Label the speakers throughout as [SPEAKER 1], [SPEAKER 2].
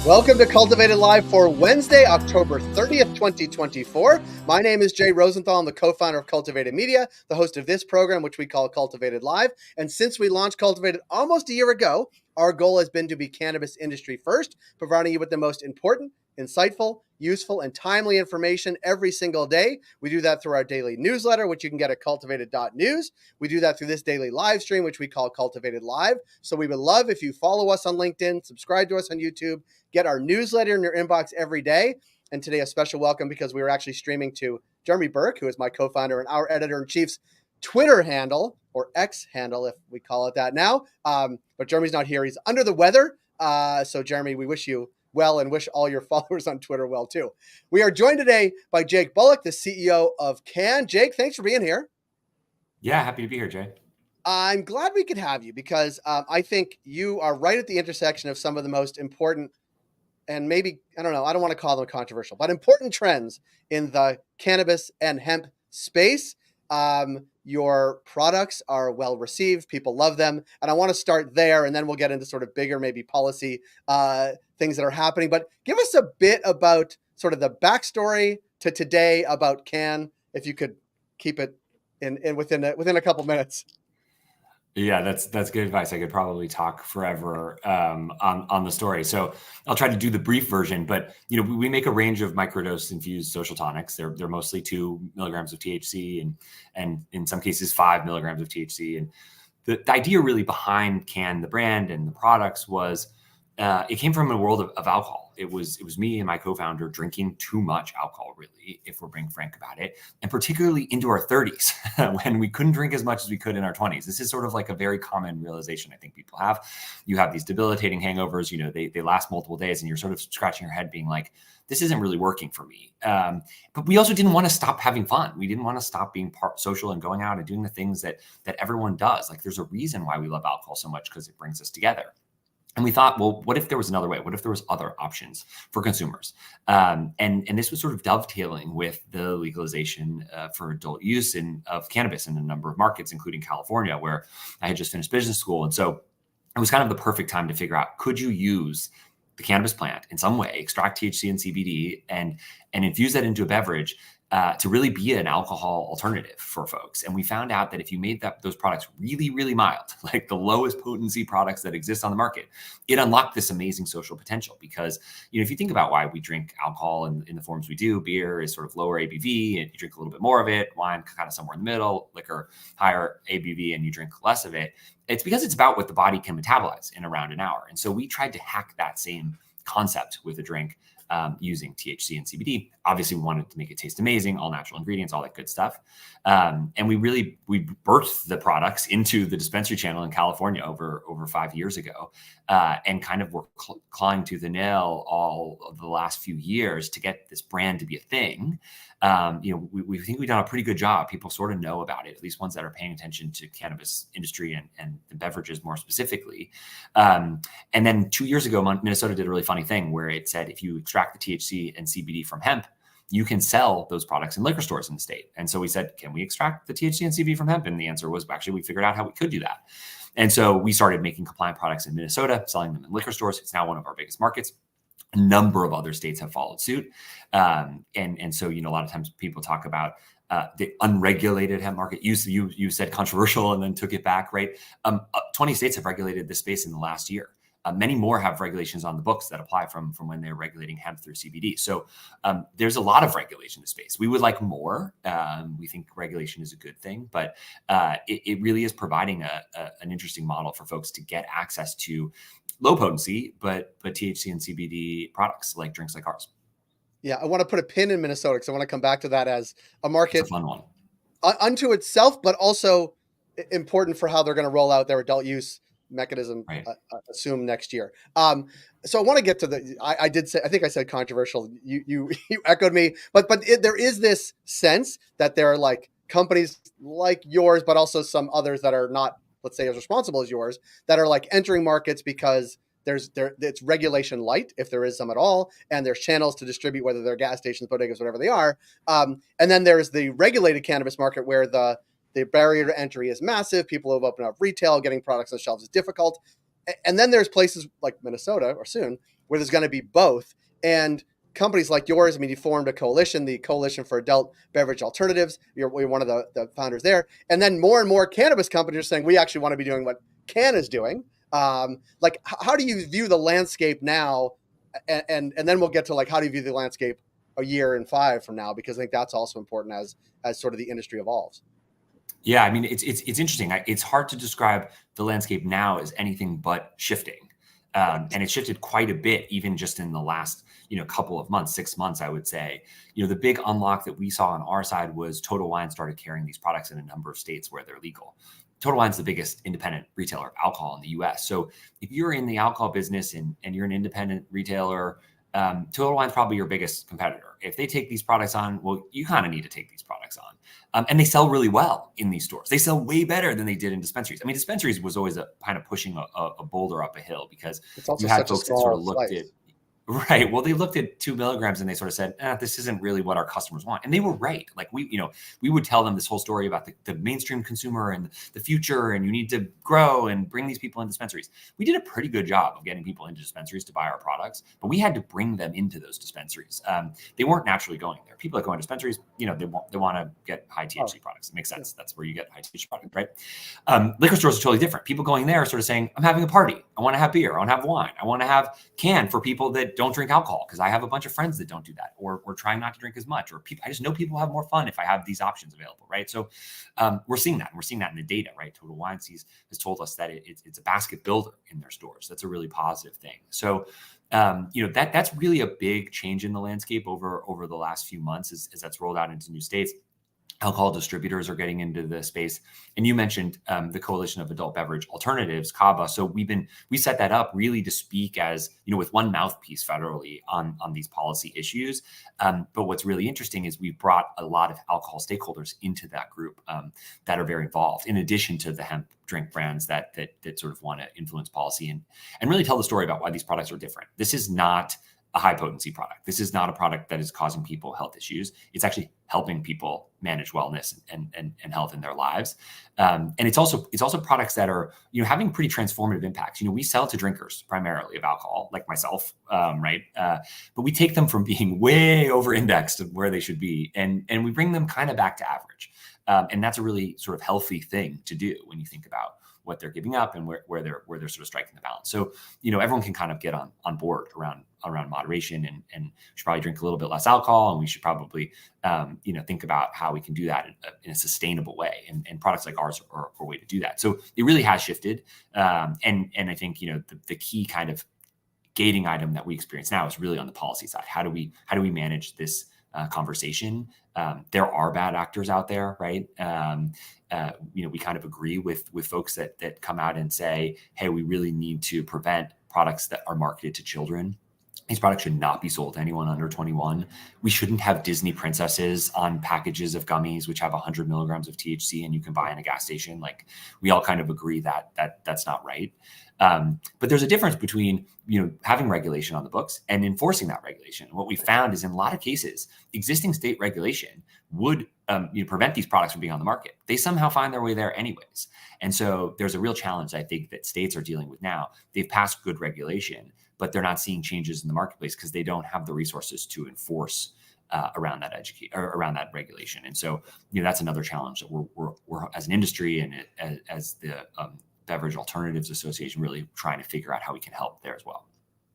[SPEAKER 1] Welcome to Cultivated Live for Wednesday, October 30th, 2024. My name is Jay Rosenthal. I'm the co-founder of Cultivated Media, the host of this program, which we call Cultivated Live. And since we launched Cultivated almost a year ago, our goal has been to be cannabis industry first, providing you with the most important, insightful, useful, and timely information every single day. We do that through our daily newsletter, which you can get at cultivated.news. We do that through this daily live stream, which we call Cultivated Live. So we would love if you follow us on LinkedIn, subscribe to us on YouTube, get our newsletter in your inbox every day. And today, a special welcome because we were actually streaming to Jeremy Berke, who is my co-founder and our editor-in-chief's Twitter handle, or X handle, if we call it that now. But Jeremy's not here. He's under the weather. So Jeremy, we wish you well and wish all your followers on Twitter well too. We are joined today by Jack Bullock, the CEO of Cann. Jake, thanks for being here.
[SPEAKER 2] Yeah, happy to be here, Jay.
[SPEAKER 1] I'm glad we could have you because I think you are right at the intersection of some of the most important and maybe, I don't know, I don't want to call them controversial, but important trends in the cannabis and hemp space. Your products are well received. People love them. And I want to start there, and then we'll get into sort of bigger, maybe policy things that are happening. But give us a bit about sort of the backstory to today about Cann, if you could keep it in within a couple minutes.
[SPEAKER 2] Yeah, that's good advice. I could probably talk forever on the story. So I'll try to do the brief version. But we make a range of microdose infused social tonics. They're mostly 2 milligrams of THC and in some cases 5 milligrams of THC. And the idea really behind Cann, the brand and the products, was it came from a world of alcohol. It was me and my co-founder drinking too much alcohol, really, if we're being frank about it, and particularly into our 30s when we couldn't drink as much as we could in our 20s. This is sort of like a very common realization I think people have. You have these debilitating hangovers, they last multiple days, and you're sort of scratching your head being like, this isn't really working for me. But we also didn't want to stop having fun. We didn't want to stop being social and going out and doing the things that everyone does. Like, there's a reason why we love alcohol so much, because it brings us together. And we thought, well, what if there was another way? What if there was other options for consumers? And this was sort of dovetailing with the legalization for adult use of cannabis in a number of markets, including California, where I had just finished business school. And so it was kind of the perfect time to figure out, could you use the cannabis plant in some way, extract THC and CBD and infuse that into a beverage to really be an alcohol alternative for folks. And we found out that if you made those products really, really mild, like the lowest potency products that exist on the market, it unlocked this amazing social potential. Because, if you think about why we drink alcohol in the forms we do, beer is sort of lower ABV and you drink a little bit more of it, wine kind of somewhere in the middle, liquor, higher ABV and you drink less of it. It's because it's about what the body can metabolize in around an hour. And so we tried to hack that same concept with a drink using THC and CBD. Obviously, we wanted to make it taste amazing, all natural ingredients, all that good stuff. And we birthed the products into the dispensary channel in California over 5 years ago, and kind of were clawing tooth and nail all of the last few years to get this brand to be a thing. We think we've done a pretty good job. People sort of know about it, at least ones that are paying attention to cannabis industry and the beverages more specifically. And then 2 years ago, Minnesota did a really funny thing where it said, if you extract the THC and CBD from hemp, you can sell those products in liquor stores in the state. And so we said, can we extract the THC and CBD from hemp? And the answer was, actually, we figured out how we could do that. And so we started making compliant products in Minnesota, selling them in liquor stores. It's now one of our biggest markets. A number of other states have followed suit. And so, a lot of times people talk about the unregulated hemp market. You said controversial and then took it back, right? 20 states have regulated this space in the last year. Many more have regulations on the books that apply from when they're regulating hemp through CBD. So there's a lot of regulation in the space. We would like more. We think regulation is a good thing, but it really is providing an interesting model for folks to get access to low potency, but THC and CBD products like drinks like ours.
[SPEAKER 1] Yeah, I want to put a pin in Minnesota because I want to come back to that as a market.
[SPEAKER 2] It's a fun one.
[SPEAKER 1] Unto itself, but also important for how they're going to roll out their adult use mechanism,
[SPEAKER 2] right.
[SPEAKER 1] Assume next year. So I want to get to I think I said controversial. You echoed me, but there is this sense that there are like companies like yours, but also some others that are not, let's say, as responsible as yours, that are like entering markets because it's regulation light, if there is some at all, and there's channels to distribute, whether they're gas stations, bodegas, whatever they are. And then there's the regulated cannabis market where the barrier to entry is massive. People have opened up retail, getting products on shelves is difficult. And then there's places like Minnesota, or soon, where there's going to be both. And companies like yours, I mean, you formed a coalition, the Coalition for Adult Beverage Alternatives. You're one of the founders there. And then more and more cannabis companies are saying, we actually want to be doing what Cann is doing. Like, how do you view the landscape now? And then we'll get to like, how do you view the landscape a year and 5 from now? Because I think that's also important as sort of the industry evolves.
[SPEAKER 2] Yeah, I mean, it's interesting. It's hard to describe the landscape now as anything but shifting. And it shifted quite a bit, even just in the last, couple of months, 6 months, I would say. The big unlock that we saw on our side was Total Wine started carrying these products in a number of states where they're legal. Total Wine's the biggest independent retailer of alcohol in the US. So if you're in the alcohol business and you're an independent retailer, Total Wine's probably your biggest competitor. If they take these products on, well, you kind of need to take these products on. And they sell really well in these stores. They sell way better than they did in dispensaries. I mean, dispensaries was always a kind of pushing a boulder up a hill because you had folks that sort of looked at, right. Well, they looked at 2 milligrams and they sort of said, this isn't really what our customers want. And they were right. Like we would tell them this whole story about the mainstream consumer and the future, and you need to grow and bring these people in dispensaries. We did a pretty good job of getting people into dispensaries to buy our products, but we had to bring them into those dispensaries. They weren't naturally going there. People that go into dispensaries, they want to get high THC products. It makes sense. That's where you get high THC product, right? Liquor stores are totally different. People going there are sort of saying, I'm having a party. I want to have beer. I want to have wine. I want to have Cann for people that don't drink alcohol, because I have a bunch of friends that don't do that, or trying not to drink as much, or I just know people have more fun if I have these options available, right? So we're seeing that, and we're seeing that in the data, right? Total Wine has told us that it's a basket builder in their stores. That's a really positive thing. So that's really a big change in the landscape over the last few months as that's rolled out into new states. Alcohol distributors are getting into the space. And you mentioned the Coalition of Adult Beverage Alternatives, CABA. So we set that up really to speak as, with one mouthpiece federally on these policy issues. But what's really interesting is we've brought a lot of alcohol stakeholders into that group that are very involved, in addition to the hemp drink brands that sort of want to influence policy and really tell the story about why these products are different. This is not a high potency product. This is not a product that is causing people health issues. It's actually helping people manage wellness and health in their lives. And it's also products that are, having pretty transformative impacts. We sell to drinkers primarily of alcohol, like myself, right? But we take them from being way over indexed of where they should be, and we bring them kind of back to average. And that's a really sort of healthy thing to do when you think about what they're giving up and where they're sort of striking the balance. So, everyone can kind of get on board around moderation, and we should probably drink a little bit less alcohol, and we should probably, think about how we can do that in a sustainable way. And products like ours are a way to do that. So it really has shifted. And I think, the key kind of gating item that we experience now is really on the policy side. How do we manage this conversation? There are bad actors out there, right? We kind of agree with folks that come out and say, hey, we really need to prevent products that are marketed to children. These products should not be sold to anyone under 21. We shouldn't have Disney princesses on packages of gummies, which have 100 milligrams of THC and you can buy in a gas station. Like, we all kind of agree that that's not right. But there's a difference between, having regulation on the books and enforcing that regulation. And what we found is, in a lot of cases, existing state regulation would prevent these products from being on the market. They somehow find their way there anyways. And so there's a real challenge, I think, that states are dealing with now. They've passed good regulation, but they're not seeing changes in the marketplace because they don't have the resources to enforce around that regulation. And so, that's another challenge that we're as an industry and as the Beverage Alternatives Association really trying to figure out how we can help there as well.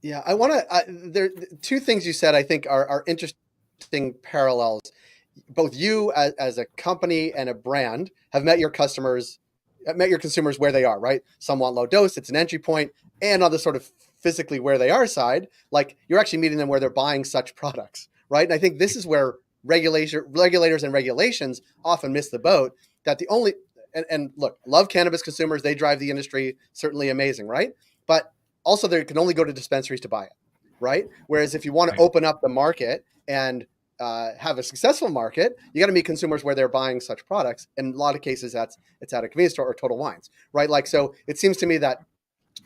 [SPEAKER 1] Yeah, I want to. There two things you said I think are interesting parallels. Both you as a company and a brand have met your consumers where they are, right? Some want low dose, it's an entry point, and on the sort of physically where they are side, like, you're actually meeting them where they're buying such products, right? And I think this is where regulators and regulations often miss the boat. That the only and look, love cannabis consumers, they drive the industry, certainly amazing, right? But also, they can only go to dispensaries to buy it, right? Whereas if you want to open up the market and have a successful market, you got to meet consumers where they're buying such products. In a lot of cases, it's at a convenience store or Total Wines, right? Like, so it seems to me that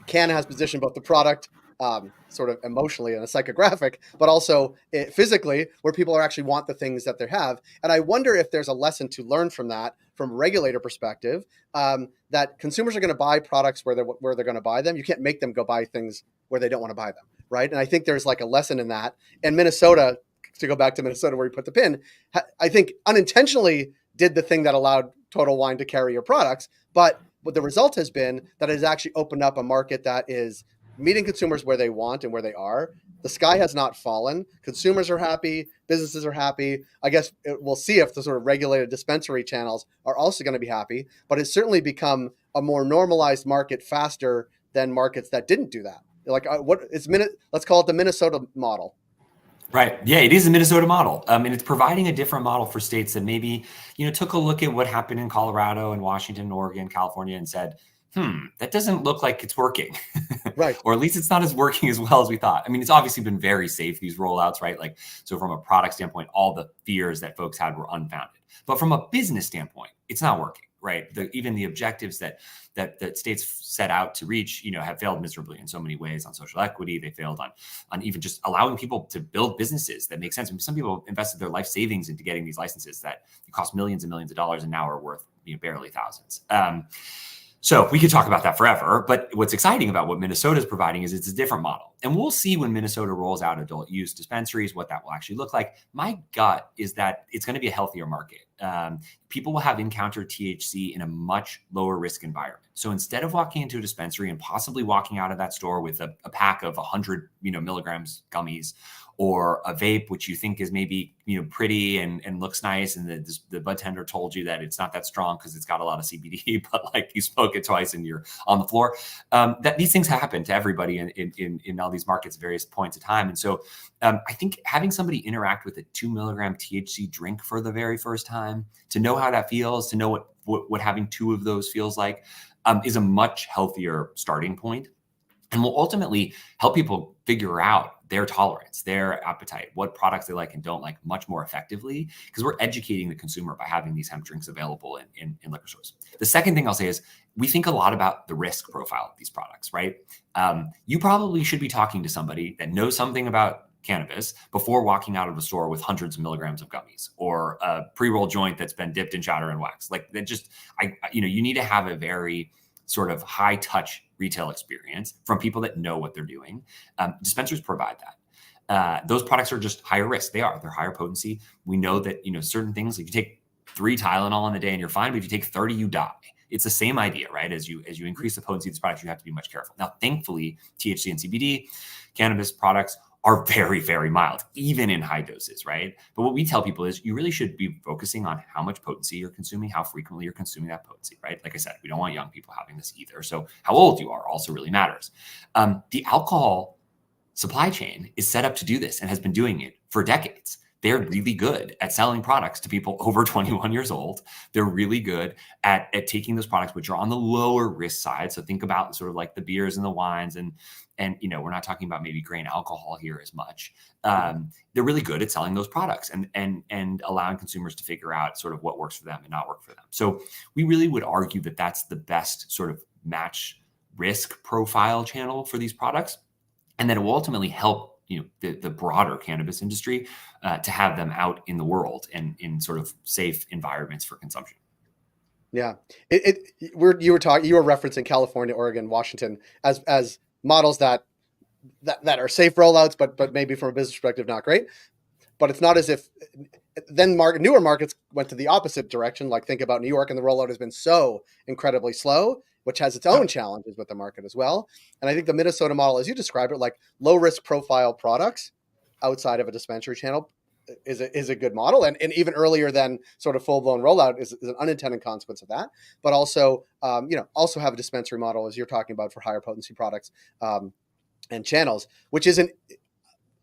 [SPEAKER 1] Cann has positioned both the product sort of emotionally and a psychographic, but also physically, where people are actually want the things that they have. And I wonder if there's a lesson to learn from that, from a regulator perspective, that consumers are going to buy products where they're going to buy them. You can't make them go buy things where they don't want to buy them, right? And I think there's like a lesson in that. And Minnesota, to go back to Minnesota where you put the pin, I think unintentionally did the thing that allowed Total Wine to carry your products. But what the result has been that it has actually opened up a market that is meeting consumers where they want and where they are. The sky has not fallen. Consumers are happy. Businesses are happy. I guess we'll see if the sort of regulated dispensary channels are also going to be happy. But it's certainly become a more normalized market faster than markets that didn't do that. Like let's call it the Minnesota model.
[SPEAKER 2] Right. Yeah, it is a Minnesota model. And it's providing a different model for states that maybe, took a look at what happened in Colorado and Washington, Oregon, California, and said, that doesn't look like it's working.
[SPEAKER 1] Right.
[SPEAKER 2] Or at least it's not as working as well as we thought. I mean, it's obviously been very safe, these rollouts, right? Like, so from a product standpoint, all the fears that folks had were unfounded. But from a business standpoint, it's not working, right? Even the objectives that states set out to reach, have failed miserably in so many ways on social equity. They failed on even just allowing people to build businesses that make sense. I mean, some people invested their life savings into getting these licenses that cost millions and millions of dollars and now are worth barely thousands. So we could talk about that forever, but what's exciting about what Minnesota is providing is it's a different model. And we'll see when Minnesota rolls out adult use dispensaries, what that will actually look like. My gut is that it's going to be a healthier market. People will have encountered THC in a much lower risk environment. So instead of walking into a dispensary and possibly walking out of that store with a pack of 100 milligrams gummies, or a vape, which you think is maybe pretty and looks nice, and the bud tender told you that it's not that strong because it's got a lot of CBD, but like you smoke it twice and you're on the floor. That these things happen to everybody in all these markets at various points of time. And so I think having somebody interact with a 2 milligram THC drink for the very first time, to know how that feels, to know what having 2 of those feels like, is a much healthier starting point, and will ultimately help people figure out their tolerance, their appetite, what products they like and don't like much more effectively, because we're educating the consumer by having these hemp drinks available in liquor stores. The second thing I'll say is we think a lot about the risk profile of these products, right? You probably should be talking to somebody that knows something about cannabis before walking out of a store with hundreds of milligrams of gummies or a pre-roll joint that's been dipped in chowder and wax. Like that just, you need to have a very sort of high touch retail experience from people that know what they're doing. Dispensaries provide that. Those products are just higher risk. They're higher potency. We know that, certain things, like you take 3 Tylenol in a day and you're fine, but if you take 30, you die. It's the same idea, right? As you increase the potency of these products, you have to be much careful. Now, thankfully, THC and CBD, cannabis products are very, very mild, even in high doses, right? But what we tell people is you really should be focusing on how much potency you're consuming, how frequently you're consuming that potency, right? Like I said, we don't want young people having this either. So how old you are also really matters. The alcohol supply chain is set up to do this and has been doing it for decades. They're really good at selling products to people over 21 years old. They're really good at taking those products, which are on the lower risk side. So think about sort of like the beers and the wines and we're not talking about maybe grain alcohol here as much. They're really good at selling those products and allowing consumers to figure out sort of what works for them and not work for them. So we really would argue that that's the best sort of match risk profile channel for these products. And then it will ultimately help the broader cannabis industry to have them out in the world and in sort of safe environments for consumption.
[SPEAKER 1] Yeah, you were referencing California, Oregon, Washington as models that are safe rollouts, but maybe from a business perspective not great. But it's not as if then newer markets went to the opposite direction. Like think about New York, and the rollout has been so incredibly slow, which has its own challenges with the market as well. And I think the Minnesota model, as you described it, like low risk profile products outside of a dispensary channel is a good model. And even earlier than sort of full blown rollout is an unintended consequence of that. But also, also have a dispensary model as you're talking about for higher potency products and channels, which isn't,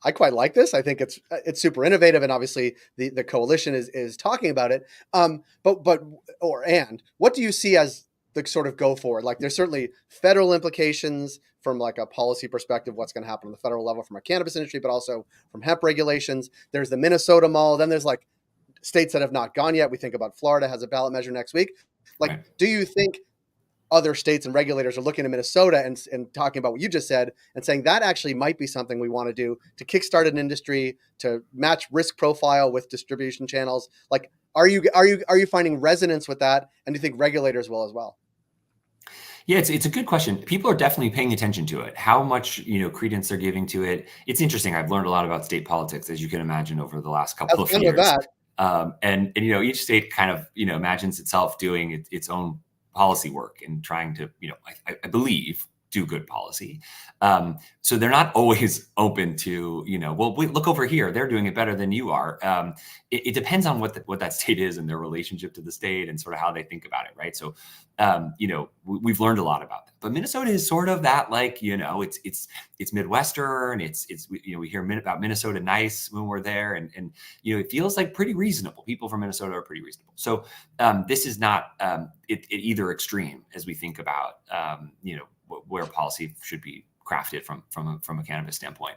[SPEAKER 1] I quite like this. I think it's super innovative, and obviously the coalition is talking about it. But what do you see as the sort of go forward? Like there's certainly federal implications from like a policy perspective, what's going to happen on the federal level from our cannabis industry, but also from hemp regulations. There's the Minnesota model. Then there's like states that have not gone yet. We think about Florida has a ballot measure next week. Like, right. Do you think other states and regulators are looking at Minnesota and talking about what you just said and saying that actually might be something we want to do to kickstart an industry, to match risk profile with distribution channels? Like, are you finding resonance with that? And do you think regulators will as well?
[SPEAKER 2] Yeah, it's a good question. People are definitely paying attention to it. How much, credence they're giving to it. It's interesting. I've learned a lot about state politics, as you can imagine, over the last couple
[SPEAKER 1] Have
[SPEAKER 2] of
[SPEAKER 1] fun with
[SPEAKER 2] years.
[SPEAKER 1] that.
[SPEAKER 2] And each state kind of, imagines itself doing its own policy work and trying to, I believe, do good policy. So they're not always open to, well, wait, look over here. They're doing it better than you are. It depends on what that state is and their relationship to the state and sort of how they think about it, right? So, we've learned a lot about that. But Minnesota is sort of that, like, it's Midwestern. We hear about Minnesota nice when we're there, and it feels like pretty reasonable. People from Minnesota are pretty reasonable. So this is not it either extreme as we think about where policy should be crafted from a cannabis standpoint.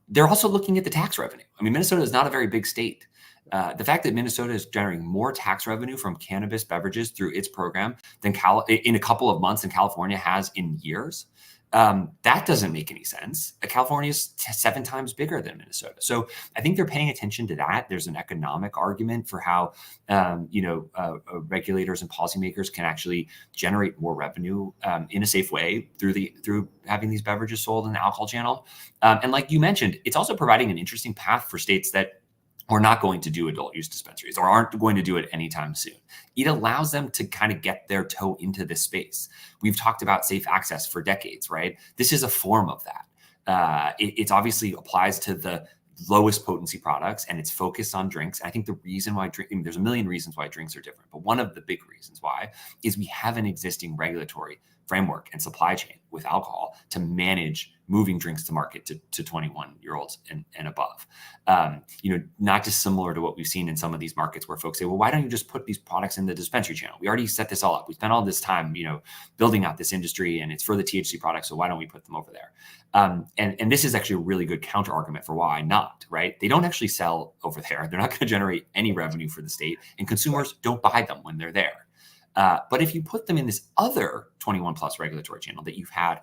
[SPEAKER 2] They're also looking at the tax revenue. I mean, Minnesota is not a very big state. The fact that Minnesota is generating more tax revenue from cannabis beverages through its program than in a couple of months than California has in years, that doesn't make any sense. California is 7 times bigger than Minnesota. So I think they're paying attention to that. There's an economic argument for how, regulators and policymakers can actually generate more revenue in a safe way through having these beverages sold in the alcohol channel. And like you mentioned, it's also providing an interesting path for states that are not going to do adult use dispensaries or aren't going to do it anytime soon. It allows them to kind of get their toe into this space. We've talked about safe access for decades, right? This is a form of that. It's obviously applies to the lowest potency products, and it's focused on drinks. And I think the reason why there's a million reasons why drinks are different, but one of the big reasons why is we have an existing regulatory framework and supply chain with alcohol to manage moving drinks to market to 21-year-olds and above. Not dissimilar to what we've seen in some of these markets where folks say, well, why don't you just put these products in the dispensary channel? We already set this all up. We spent all this time, building out this industry, and it's for the THC products. So why don't we put them over there? And this is actually a really good counter argument for why not, right? They don't actually sell over there. They're not going to generate any revenue for the state, and consumers don't buy them when they're there. But if you put them in this other 21 plus regulatory channel that you've had,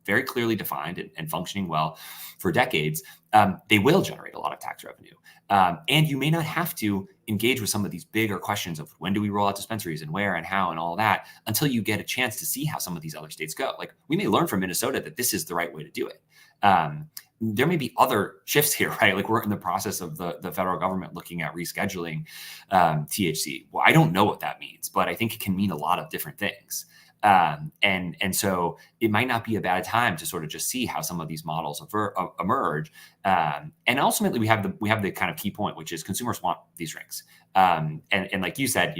[SPEAKER 2] very clearly defined and functioning well for decades, they will generate a lot of tax revenue. And you may not have to engage with some of these bigger questions of when do we roll out dispensaries and where and how and all that until you get a chance to see how some of these other states go. Like, we may learn from Minnesota that this is the right way to do it. There may be other shifts here, right? Like, we're in the process of the federal government looking at rescheduling THC. Well, I don't know what that means, but I think it can mean a lot of different things. And so it might not be a bad time to sort of just see how some of these models emerge. And ultimately, we have the kind of key point, which is consumers want these drinks. And like you said,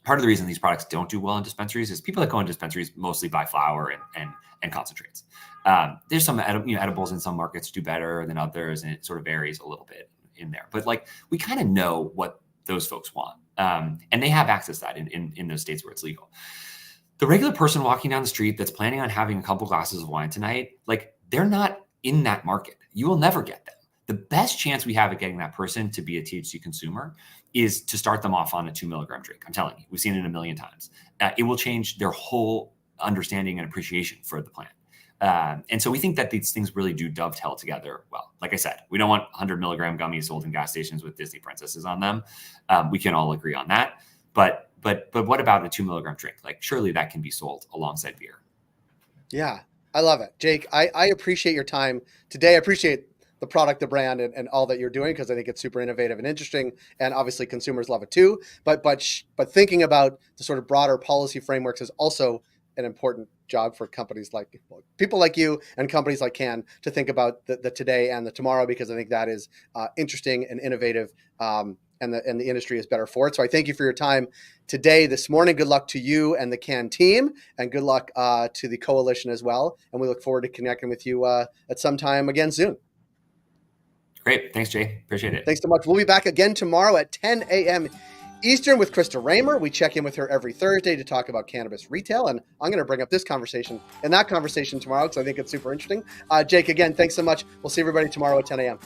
[SPEAKER 2] part of the reason these products don't do well in dispensaries is people that go in dispensaries mostly buy flower and concentrates. There's some edibles in some markets do better than others, and it sort of varies a little bit in there. But like, we kind of know what those folks want, and they have access to that in those states where it's legal. The regular person walking down the street that's planning on having a couple glasses of wine tonight, like, they're not in that market. You will never get them. The best chance we have at getting that person to be a THC consumer is to start them off on a 2 milligram drink. I'm telling you, we've seen it a million times. It will change their whole understanding and appreciation for the plant. And so we think that these things really do dovetail together well. Like I said, we don't want 100 milligram gummies sold in gas stations with Disney princesses on them. We can all agree on that. But what about a 2 milligram drink? Like, surely that can be sold alongside beer.
[SPEAKER 1] Yeah, I love it. Jake, I appreciate your time today. I appreciate the product, the brand, and all that you're doing, because I think it's super innovative and interesting, and obviously consumers love it too. But thinking about the sort of broader policy frameworks is also an important job for companies like people like you and companies like Cann to think about the today and the tomorrow, because I think that is interesting and innovative, and the industry is better for it. So I thank you for your time today, this morning. Good luck to you and the Cann team, and good luck to the coalition as well. And we look forward to connecting with you at some time again soon.
[SPEAKER 2] Great. Thanks, Jay. Appreciate it.
[SPEAKER 1] Thanks so much. We'll be back again tomorrow at 10 a.m. Eastern with Krista Raymer. We check in with her every Thursday to talk about cannabis retail. And I'm going to bring up this conversation and that conversation tomorrow, because I think it's super interesting. Jake, again, thanks so much. We'll see everybody tomorrow at 10 a.m.